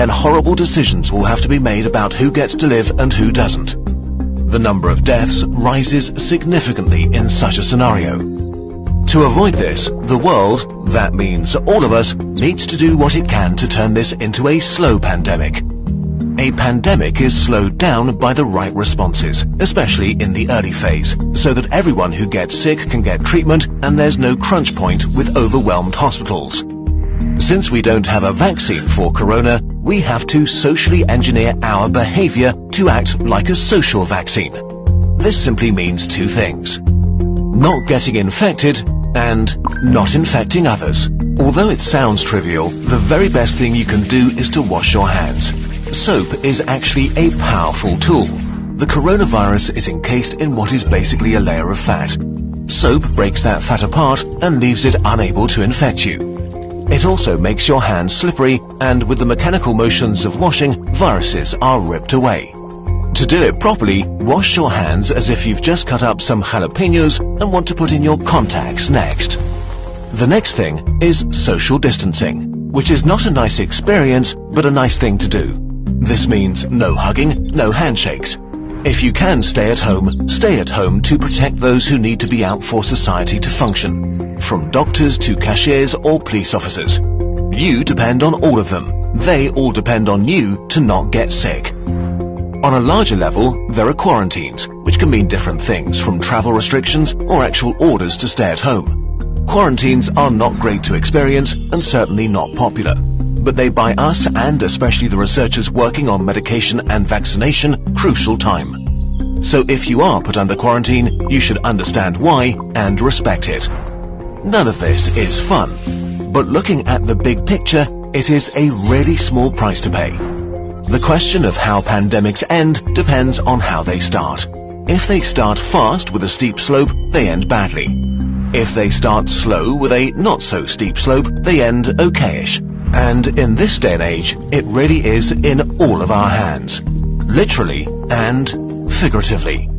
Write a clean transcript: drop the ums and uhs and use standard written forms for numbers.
then horrible decisions will have to be made about who gets to live and who doesn't. The number of deaths rises significantly in such a scenario. To avoid this, the world, that means all of us, needs to do what it can to turn this into a slow pandemic. A pandemic is slowed down by the right responses, especially in the early phase, so that everyone who gets sick can get treatment and there's no crunch point with overwhelmed hospitals. Since we don't have a vaccine for corona, we have to socially engineer our behavior to act like a social vaccine. This simply means two things: not getting infected and not infecting others. Although it sounds trivial, the very best thing you can do is to wash your hands. Soap is actually a powerful tool. The coronavirus is encased in what is basically a layer of fat. Soap breaks that fat apart and leaves it unable to infect you. It also makes your hands slippery, and with the mechanical motions of washing, viruses are ripped away. To do it properly, wash your hands as if you've just cut up some jalapenos and want to put in your contacts next. The next thing is social distancing, which is not a nice experience, but a nice thing to do. This means no hugging, no handshakes. If you can stay at home to protect those who need to be out for society to function, from doctors to cashiers or police officers. You depend on all of them. They all depend on you to not get sick. On a larger level, there are quarantines, which can mean different things, from travel restrictions or actual orders to stay at home. Quarantines are not great to experience and certainly not popular, but they buy us, and especially the researchers working on medication and vaccination, crucial time. So if you are put under quarantine, you should understand why and respect it. None of this is fun, but looking at the big picture, it is a really small price to pay. The question of how pandemics end depends on how they start. If they start fast with a steep slope, they end badly. If they start slow with a not-so-steep slope, they end okayish. And in this day and age, it really is in all of our hands, literally and figuratively.